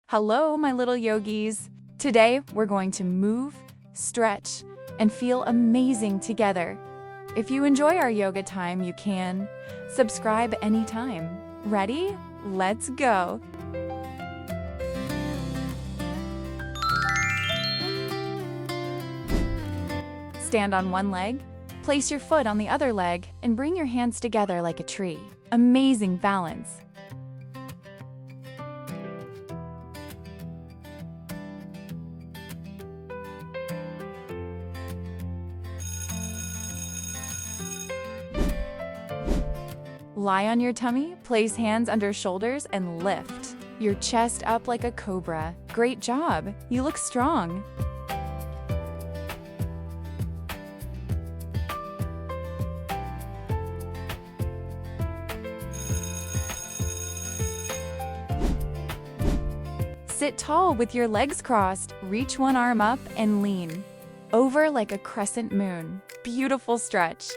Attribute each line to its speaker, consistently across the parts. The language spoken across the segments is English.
Speaker 1: Hello, my little yogis. Today, we're going to move, stretch, and feel amazing together. If you enjoy our yoga time, you can subscribe anytime. Ready? Let's go. Stand on one leg, place your foot on the other leg, and bring your hands together like a tree. Amazing balance. Lie on your tummy, place hands under shoulders, and lift your chest up like a cobra. Great job! You look strong. Sit tall with your legs crossed. Reach one arm up and lean over like a crescent moon. Beautiful stretch.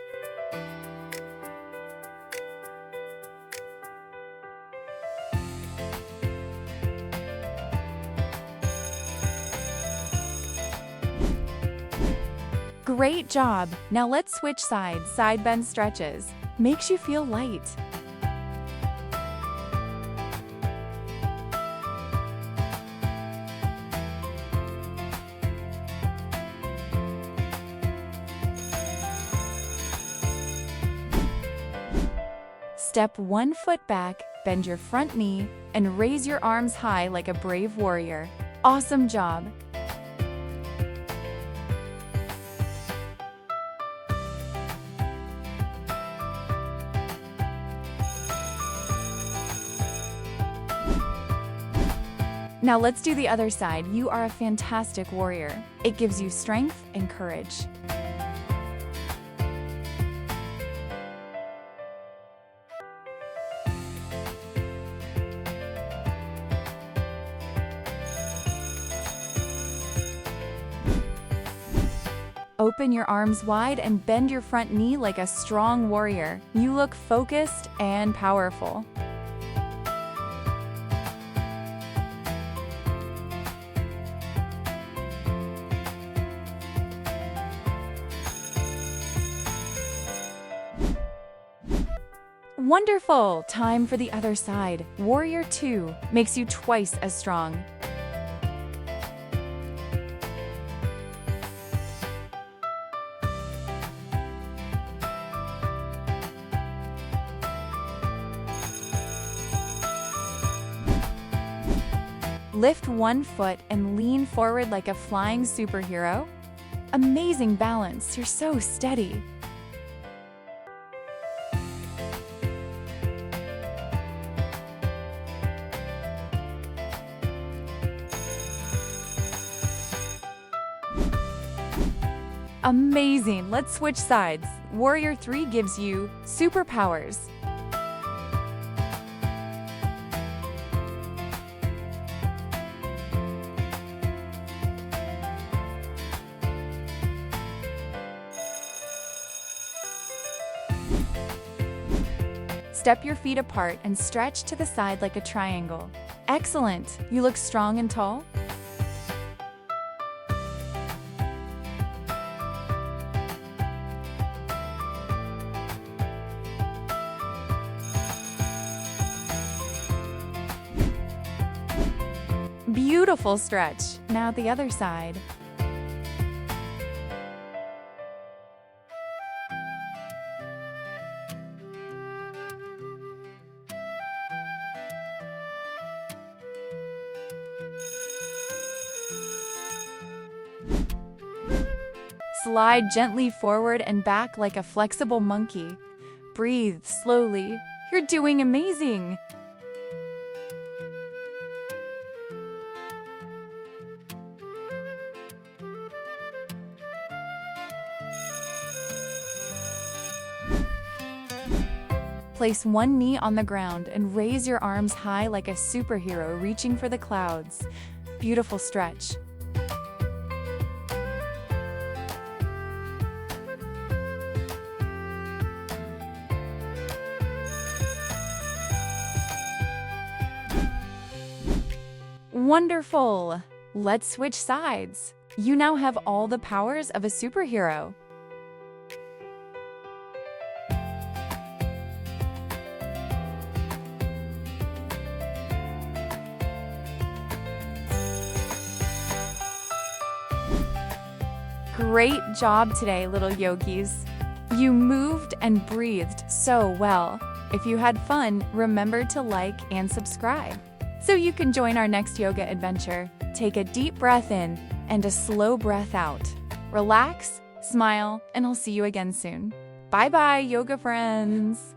Speaker 1: Great job! Now let's switch sides. Side bend stretches. Makes you feel light. Step one foot back, bend your front knee, and raise your arms high like a brave warrior. Awesome job! Now let's do the other side. You are a fantastic warrior. It gives you strength and courage. Open your arms wide and bend your front knee like a strong warrior. You look focused and powerful. Wonderful! Time for the other side. Warrior 2 makes you twice as strong. Lift one foot and lean forward like a flying superhero. Amazing balance. You're so steady. Amazing! Let's switch sides. Warrior 3 gives you superpowers. Step your feet apart and stretch to the side like a triangle. Excellent! You look strong and tall. Beautiful stretch. Now the other side. Slide gently forward and back like a flexible monkey. Breathe slowly. You're doing amazing. Place one knee on the ground and raise your arms high like a superhero reaching for the clouds. Beautiful stretch. Wonderful! Let's switch sides. You now have all the powers of a superhero. Great job today, little yogis. You moved and breathed so well. If you had fun, remember to like and subscribe so you can join our next yoga adventure. Take a deep breath in and a slow breath out. Relax, smile, and I'll see you again soon. Bye-bye, yoga friends.